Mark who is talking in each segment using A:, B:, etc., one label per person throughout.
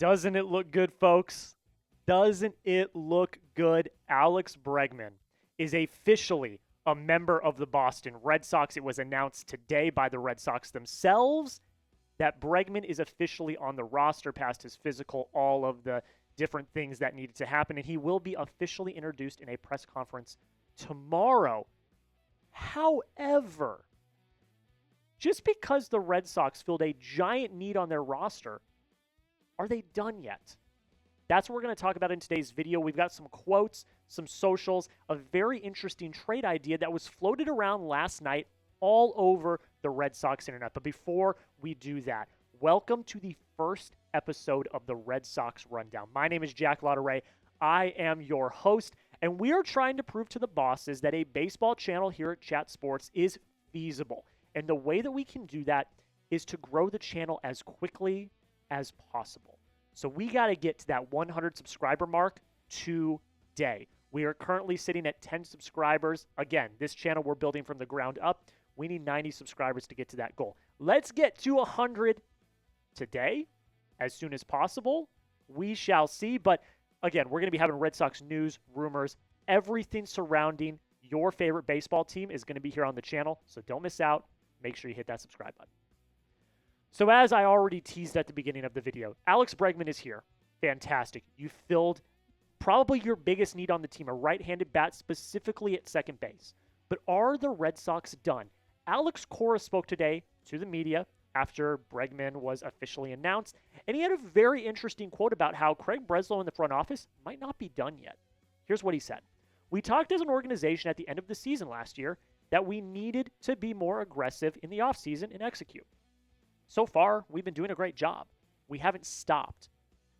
A: Doesn't it look good, folks? Doesn't it look good? Alex Bregman is officially a member of the Boston Red Sox. It was announced today by the Red Sox themselves that Bregman is officially on the roster past his physical, all of the different things that needed to happen, and he will be officially introduced in a press conference tomorrow. However, just because the Red Sox filled a giant need on their roster, are they done yet? That's what we're going to talk about in today's video. We've got some quotes, some socials, a very interesting trade idea that was floated around last night all over the Red Sox internet. But before we do that, welcome to the first episode of the Red Sox Rundown. My name is Jack Lautaret. I am your host, and we are trying to prove to the bosses that a baseball channel here at Chat Sports is feasible. And the way that we can do that is to grow the channel as quickly as possible. So we got to get to that 100 subscriber mark today. We are currently sitting at 10 subscribers. Again, this channel we're building from the ground up. We need 90 subscribers to get to that goal. Let's get to 100 today, as soon as possible. We shall see. But again, we're going to be having Red Sox news, rumors, everything surrounding your favorite baseball team is going to be here on the channel. So don't miss out. Make sure you hit that subscribe button. So as I already teased at the beginning of the video, Alex Bregman is here. Fantastic. You filled probably your biggest need on the team, a right-handed bat specifically at second base. But are the Red Sox done? Cora spoke today to the media after Bregman was officially announced, and he had a very interesting quote about how Craig Breslow in the front office might not be done yet. Here's what he said. We talked as an organization at the end of the season last year that we needed to be more aggressive in the offseason and execute. So far, we've been doing a great job. We haven't stopped.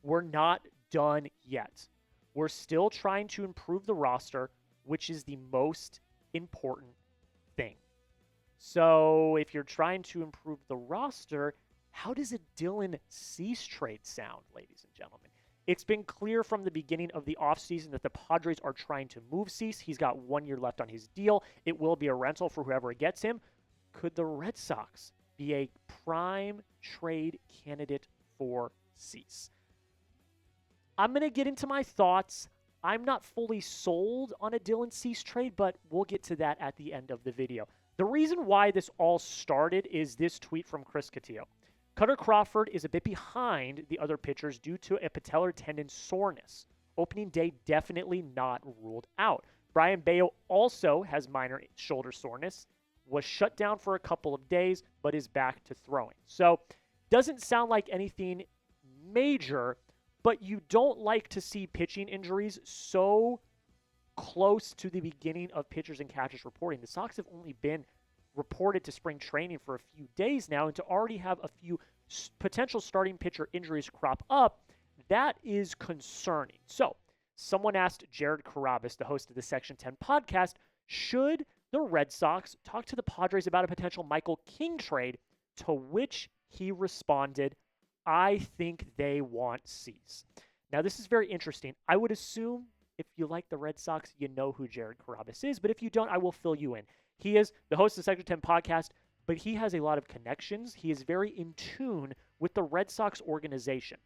A: We're not done yet. We're still trying to improve the roster, which is the most important thing. So if you're trying to improve the roster, how does a Dylan Cease trade sound, ladies and gentlemen? It's been clear from the beginning of the offseason that the Padres are trying to move Cease. He's got 1 year left on his deal. It will be a rental for whoever gets him. Could the Red Sox be a prime trade candidate for Cease? I'm going to get into my thoughts. I'm not fully sold on a Dylan Cease trade, but we'll get to that at the end of the video. The reason why this all started is this tweet from Chris Cotillo. Kutter Crawford is a bit behind the other pitchers due to a patellar tendon soreness. Opening day definitely not ruled out. Brayan Bello also has minor shoulder soreness, was shut down for a couple of days, but is back to throwing. So doesn't sound like anything major, but you don't like to see pitching injuries so close to the beginning of pitchers and catchers reporting. The Sox have only been reported to spring training for a few days now, and to already have a few potential starting pitcher injuries crop up, that is concerning. So someone asked Jared Carrabis, the host of the Section 10 podcast, should the Red Sox talk to the Padres about a potential Michael King trade, to which he responded, I think they want Cease. Now, this is very interesting. I would assume if you like the Red Sox, you know who Jared Carrabis is, but if you don't, I will fill you in. He is the host of the Section 10 podcast, but he has a lot of connections. He is very in tune with the Red Sox organization.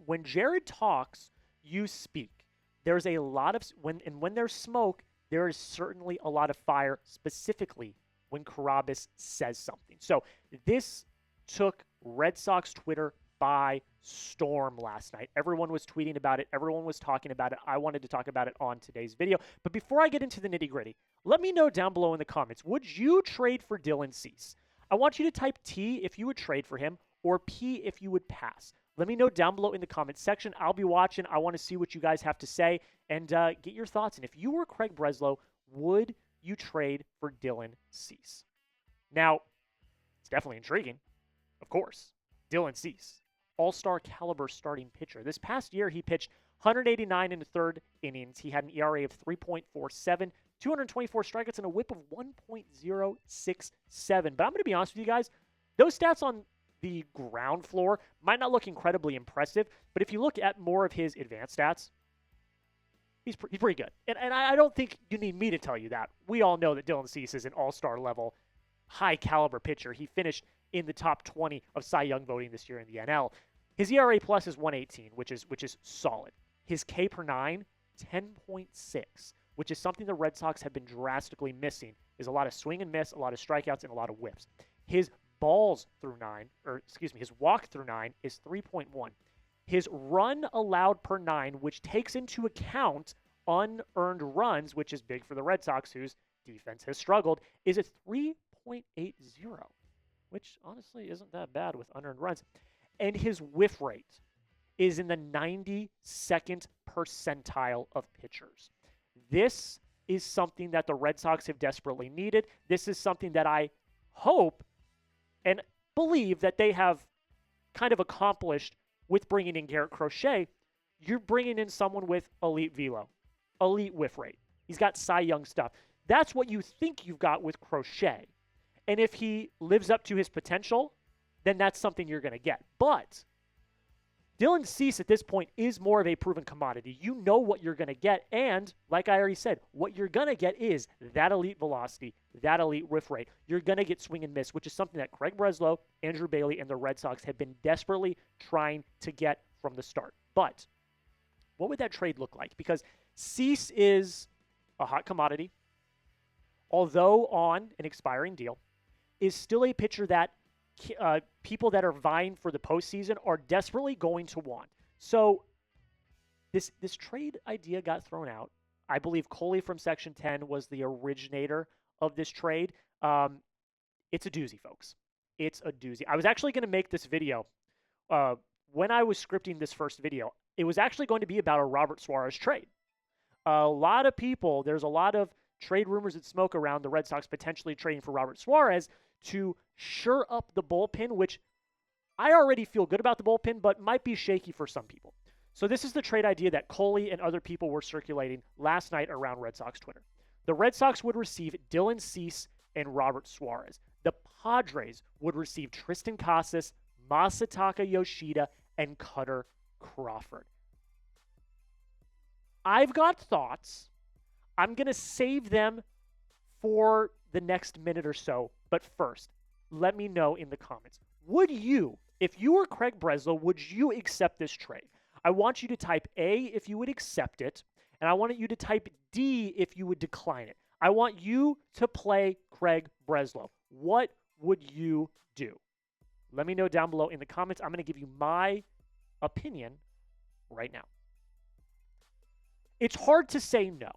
A: When Jared talks, you speak. There's a lot of, when there's smoke, there is certainly a lot of fire, specifically when Carrabis says something. So this took Red Sox Twitter by storm last night. Everyone was tweeting about it. Everyone was talking about it. I wanted to talk about it on today's video. But before I get into the nitty-gritty, let me know down below in the comments, would you trade for Dylan Cease? I want you to type T if you would trade for him, or P if you would pass. Let me know down below in the comments section. I'll be watching. I want to see what you guys have to say and get your thoughts. And if you were Craig Breslow, would you trade for Dylan Cease? Now, it's definitely intriguing. Of course, Dylan Cease, all-star caliber starting pitcher. This past year, he pitched 189 in the third innings. He had an ERA of 3.47, 224 strikeouts, and a whip of 1.067. But I'm going to be honest with you guys, those stats on the ground floor might not look incredibly impressive, but if you look at more of his advanced stats, he's pretty good. And I don't think you need me to tell you that. We all know that Dylan Cease is an all-star level, high-caliber pitcher. He finished in the top 20 of Cy Young voting this year in the NL. His ERA plus is 118, which is solid. His K per 9, 10.6, which is something the Red Sox have been drastically missing, is a lot of swing and miss, a lot of strikeouts, and a lot of whiffs. His balls through 9, his walk through 9 is 3.1. His run allowed per 9, which takes into account unearned runs, which is big for the Red Sox, whose defense has struggled, is a 3.80, which honestly isn't that bad with unearned runs. And his whiff rate is in the 92nd percentile of pitchers. This is something that the Red Sox have desperately needed. This is something that I hope and believe that they have kind of accomplished with bringing in Garrett Crochet. You're bringing in someone with elite velo, elite whiff rate. He's got Cy Young stuff. That's what you think you've got with Crochet. And if he lives up to his potential, then that's something you're going to get. But Dylan Cease at this point is more of a proven commodity. You know what you're going to get. And like I already said, what you're going to get is that elite velocity, that elite whiff rate. You're going to get swing and miss, which is something that Craig Breslow, Andrew Bailey, and the Red Sox have been desperately trying to get from the start. But what would that trade look like? Because Cease is a hot commodity, although on an expiring deal, is still a pitcher that people that are vying for the postseason are desperately going to want. So this trade idea got thrown out. I believe Coley from Section 10 was the originator of this trade. It's a doozy, folks. It's a doozy. I was actually going to make this video. When I was scripting this first video, it was actually going to be about a Robert Suarez trade. A lot of people, there's a lot of trade rumors and smoke around the Red Sox potentially trading for Robert Suarez to shore up the bullpen, which I already feel good about the bullpen, but might be shaky for some people. So this is the trade idea that Coley and other people were circulating last night around Red Sox Twitter. The Red Sox would receive Dylan Cease and Robert Suarez. The Padres would receive Triston Casas, Masataka Yoshida, and Kutter Crawford. I've got thoughts. I'm going to save them for the next minute or so. But first, let me know in the comments. Would you, if you were Craig Breslow, would you accept this trade? I want you to type A if you would accept it, and I want you to type D if you would decline it. I want you to play Craig Breslow. What would you do? Let me know down below in the comments. I'm going to give you my opinion right now. It's hard to say no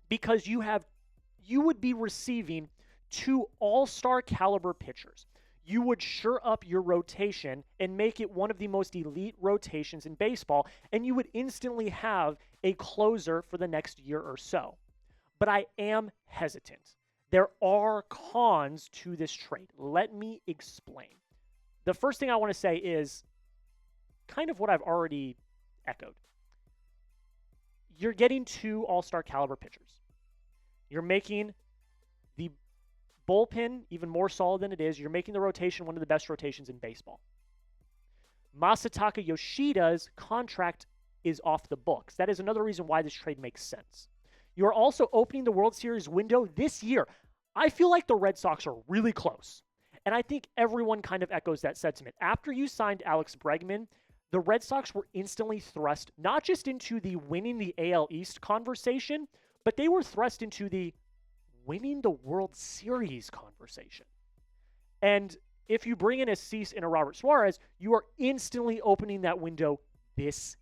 A: because you would be receiving 2 all-star caliber pitchers. You would shore up your rotation and make it one of the most elite rotations in baseball, and you would instantly have a closer for the next year or so. But I am hesitant. There are cons to this trade. Let me explain. The first thing I want to say is kind of what I've already echoed. You're getting 2 all-star caliber pitchers. You're making the bullpen even more solid than it is. You're making the rotation one of the best rotations in baseball. Masataka Yoshida's contract is off the books. That is another reason why this trade makes sense. You're also opening the World Series window this year. I feel like the Red Sox are really close. And I think everyone kind of echoes that sentiment. After you signed Alex Bregman, the Red Sox were instantly thrust not just into the winning the AL East conversation, but they were thrust into the winning the World Series conversation. And if you bring in a Cease and a Robert Suarez, you are instantly opening that window this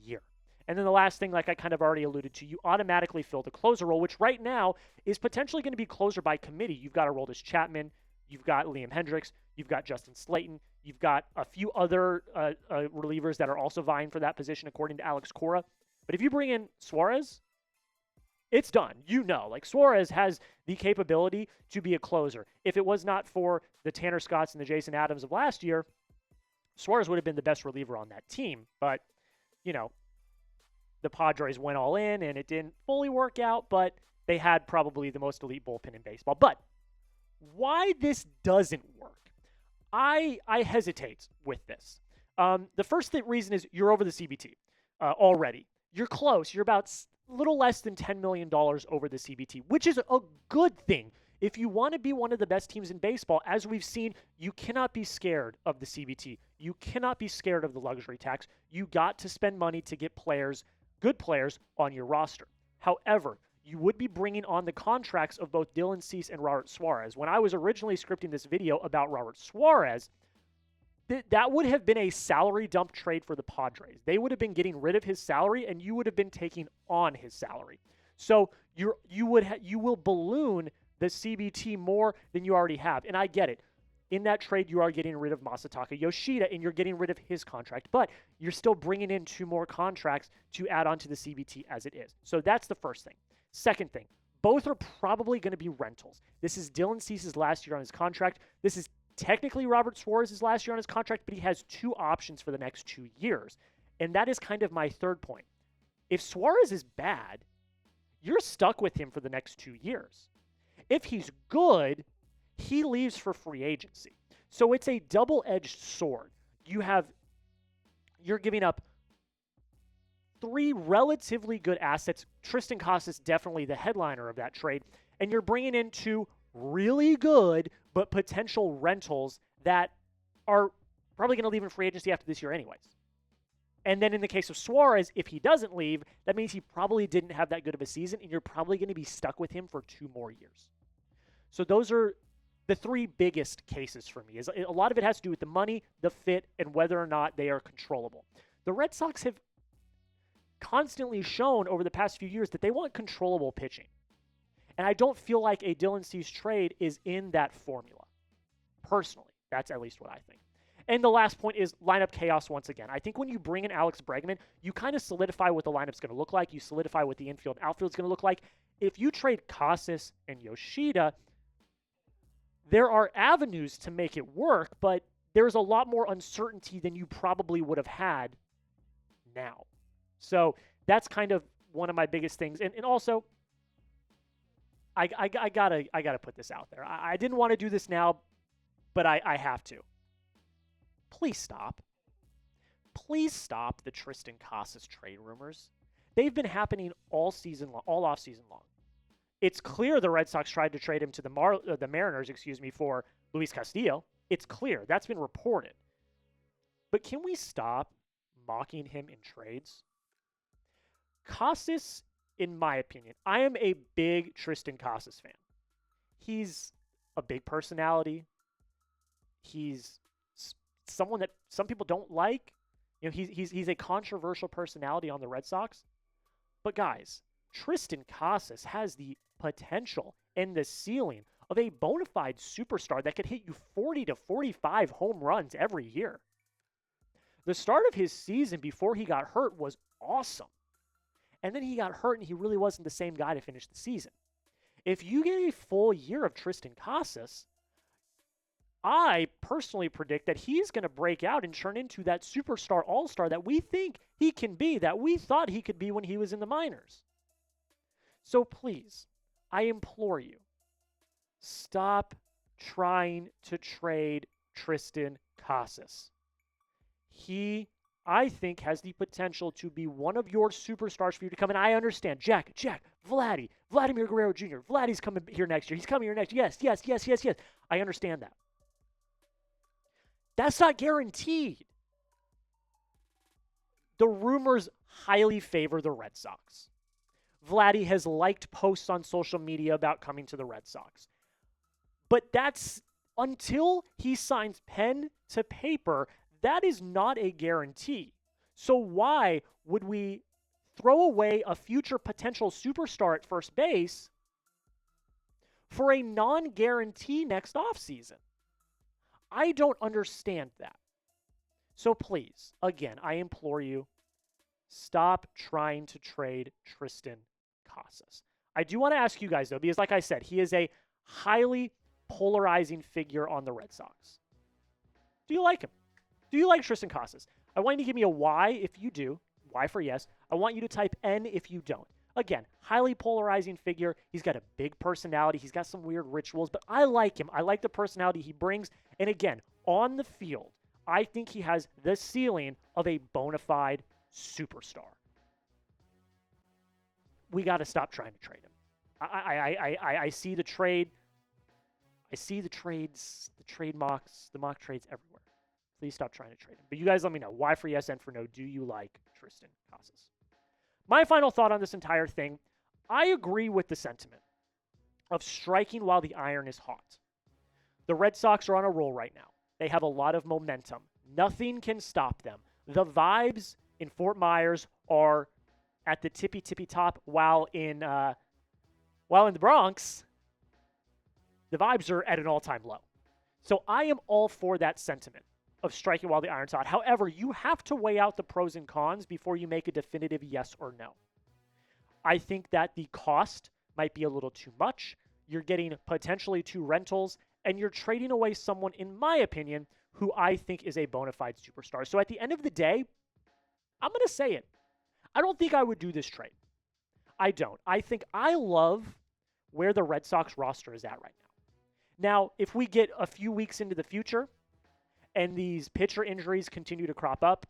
A: year. And then the last thing, like I kind of already alluded to, you automatically fill the closer role, which right now is potentially going to be closer by committee. You've got Aroldis Chapman, you've got Liam Hendricks, you've got Justin Slayton, you've got a few other relievers that are also vying for that position, according to Alex Cora. But if you bring in Suarez, it's done. You know, like Suarez has the capability to be a closer. If it was not for the Tanner Scotts and the Jason Adams of last year, Suarez would have been the best reliever on that team. But, you know, the Padres went all in and it didn't fully work out, but they had probably the most elite bullpen in baseball. But why this doesn't work, I hesitate with this. The first reason is you're over the CBT already. You're close. You're about a little less than $10 million over the CBT, which is a good thing. If you want to be one of the best teams in baseball, as we've seen, you cannot be scared of the CBT. You cannot be scared of the luxury tax. You got to spend money to get players, good players, on your roster. However, you would be bringing on the contracts of both Dylan Cease and Robert Suarez. When I was originally scripting this video about Robert Suarez, that would have been a salary dump trade for the Padres. They would have been getting rid of his salary, and you would have been taking on his salary. So you will balloon the CBT more than you already have, and I get it. In that trade, you are getting rid of Masataka Yoshida, and you're getting rid of his contract, but you're still bringing in 2 more contracts to add on to the CBT as it is. So that's the first thing. Second thing, both are probably going to be rentals. This is Dylan Cease's last year on his contract. This is technically Robert Suarez's last year on his contract, but he has 2 options for the next 2 years. And that is kind of my third point. If Suarez is bad, you're stuck with him for the next 2 years. If he's good, he leaves for free agency. So it's a double-edged sword. You're giving up 3 relatively good assets. Triston Casas definitely the headliner of that trade. And you're bringing in 2 really good but potential rentals that are probably going to leave in free agency after this year anyways. And then in the case of Suarez, if he doesn't leave, that means he probably didn't have that good of a season, and you're probably going to be stuck with him for 2 more years. So those are the 3 biggest cases for me. A lot of it has to do with the money, the fit, and whether or not they are controllable. The Red Sox have constantly shown over the past few years that they want controllable pitching. And I don't feel like a Dylan Cease trade is in that formula. Personally, that's at least what I think. And the last point is lineup chaos once again. I think when you bring in Alex Bregman, you kind of solidify what the lineup's going to look like. You solidify what the infield and outfield's going to look like. If you trade Casas and Yoshida, there are avenues to make it work, but there's a lot more uncertainty than you probably would have had now. So that's kind of one of my biggest things. And also, I gotta put this out there. I didn't want to do this now, but I have to. Please stop. Please stop the Triston Casas trade rumors. They've been happening all off-season long. It's clear the Red Sox tried to trade him to the Mariners, for Luis Castillo. It's clear. That's been reported. But can we stop mocking him in trades? Casas, in my opinion, I am a big Triston Casas fan. He's a big personality. He's someone that some people don't like. He's a controversial personality on the Red Sox. But guys, Triston Casas has the potential and the ceiling of a bona fide superstar that could hit you 40 to 45 home runs every year. The start of his season before he got hurt was awesome. And then he got hurt and he really wasn't the same guy to finish the season. If you get a full year of Triston Casas, I personally predict that he's going to break out and turn into that superstar all-star that we think he can be, that we thought he could be when he was in the minors. So please, I implore you, stop trying to trade Triston Casas. He, I think, has the potential to be one of your superstars for you to come. And I understand, Vladimir Guerrero Jr., Vladdy's coming here next year. He's coming here next year. Yes. I understand that. That's not guaranteed. The rumors highly favor the Red Sox. Vladdy has liked posts on social media about coming to the Red Sox. But that's until he signs pen to paper, that is not a guarantee. So why would we throw away a future potential superstar at first base for a non-guarantee next offseason? I don't understand that. So please, again, I implore you, stop trying to trade Triston Casas. I do want to ask you guys, though, because like I said, he is a highly polarizing figure on the Red Sox. Do you like him? Do you like Triston Casas? I want you to give me a Y if you do. Y for yes. I want you to type N if you don't. Again, highly polarizing figure. He's got a big personality. He's got some weird rituals, but I like him. I like the personality he brings. And again, on the field, I think he has the ceiling of a bona fide superstar. We got to stop trying to trade him. I see the trade I see the trades, the trade mocks, the mock trades everywhere. Please stop trying to trade him. But you guys let me know. Y for yes, N for no. Do you like Triston Casas? My final thought on this entire thing, I agree with the sentiment of striking while the iron is hot. The Red Sox are on a roll right now. They have a lot of momentum. Nothing can stop them. The vibes in Fort Myers are at the tippy top, while in the Bronx, the vibes are at an all-time low. So I am all for that sentiment of striking while the iron's hot. However, you have to weigh out the pros and cons before you make a definitive yes or no. I think that the cost might be a little too much. You're getting potentially 2 rentals, and you're trading away someone, in my opinion, who I think is a bona fide superstar. So at the end of the day, I'm going to say it. I don't think I would do this trade. I don't. I think I love where the Red Sox roster is at right now. Now, if we get a few weeks into the future and these pitcher injuries continue to crop up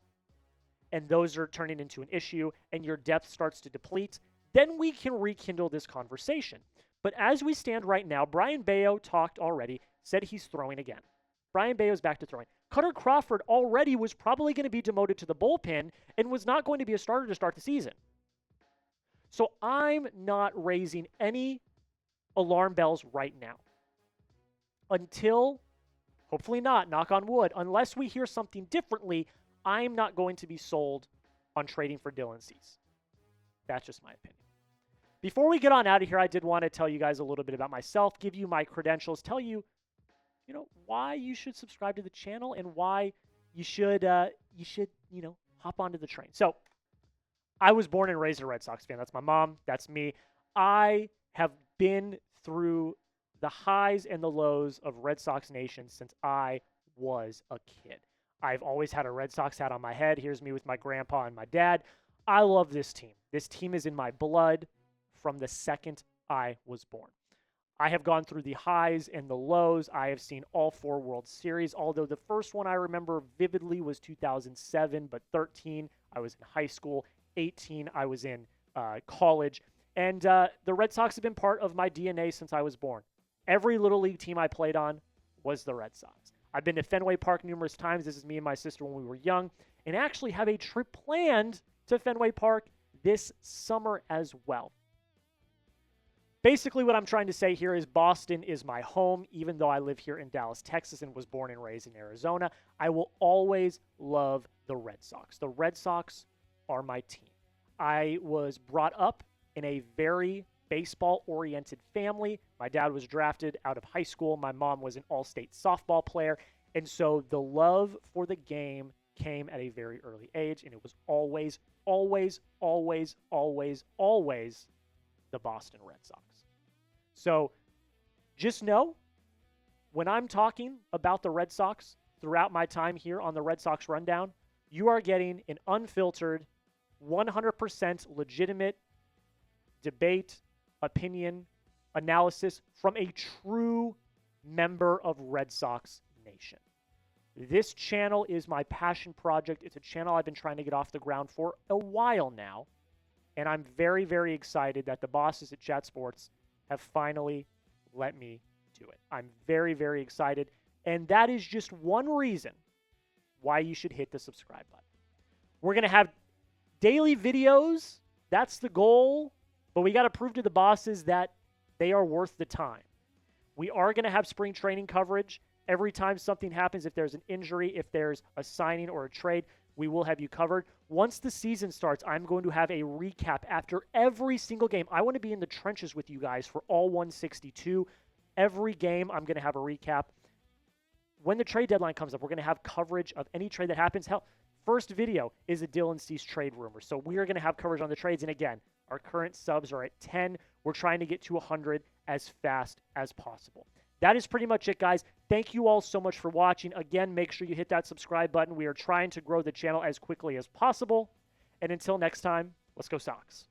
A: and those are turning into an issue and your depth starts to deplete, then we can rekindle this conversation. But as we stand right now, Brayan Bello talked already, said he's throwing again. Brayan Bello's back to throwing. Kutter Crawford already was probably going to be demoted to the bullpen and was not going to be a starter to start the season. So I'm not raising any alarm bells right now. Until, hopefully not, knock on wood, unless we hear something differently, I'm not going to be sold on trading for Dylan Cease. That's just my opinion. Before we get on out of here, I did want to tell you guys a little bit about myself, give you my credentials, tell you, why you should subscribe to the channel and why you should, hop onto the train. So, I was born and raised a Red Sox fan. That's my mom. That's me. I have been through the highs and the lows of Red Sox Nation since I was a kid. I've always had a Red Sox hat on my head. Here's me with my grandpa and my dad. I love this team. This team is in my blood from the second I was born. I have gone through the highs and the lows. I have seen all 4 World Series, although the first one I remember vividly was 2007, but 13, I was in high school. 18, I was in college. And the Red Sox have been part of my DNA since I was born. Every Little League team I played on was the Red Sox. I've been to Fenway Park numerous times. This is me and my sister when we were young. And actually have a trip planned to Fenway Park this summer as well. Basically, what I'm trying to say here is Boston is my home. Even though I live here in Dallas, Texas, and was born and raised in Arizona, I will always love the Red Sox. The Red Sox are my team. I was brought up in a very baseball-oriented family. My dad was drafted out of high school. My mom was an all-state softball player. And so the love for the game came at a very early age, and it was always, always, always, always, always the Boston Red Sox. So just know, when I'm talking about the Red Sox throughout my time here on the Red Sox Rundown, you are getting an unfiltered, 100% legitimate debate, opinion, analysis from a true member of Red Sox Nation. This channel is my passion project. It's a channel I've been trying to get off the ground for a while now. And I'm very, very excited that the bosses at Chat Sports have finally let me do it. I'm very, very excited. And that is just one reason why you should hit the subscribe button. We're going to have daily videos. That's the goal. But we got to prove to the bosses that they are worth the time. We are going to have spring training coverage. Every time something happens, if there's an injury, if there's a signing or a trade, we will have you covered. Once the season starts, I'm going to have a recap after every single game. I want to be in the trenches with you guys for all 162. Every game, I'm going to have a recap. When the trade deadline comes up, we're going to have coverage of any trade that happens. Hell, first video is a Dylan Cease trade rumor. So we are going to have coverage on the trades. And again, our current subs are at 10. We're trying to get to 100 as fast as possible. That is pretty much it, guys. Thank you all so much for watching. Again, make sure you hit that subscribe button. We are trying to grow the channel as quickly as possible. And until next time, let's go Sox.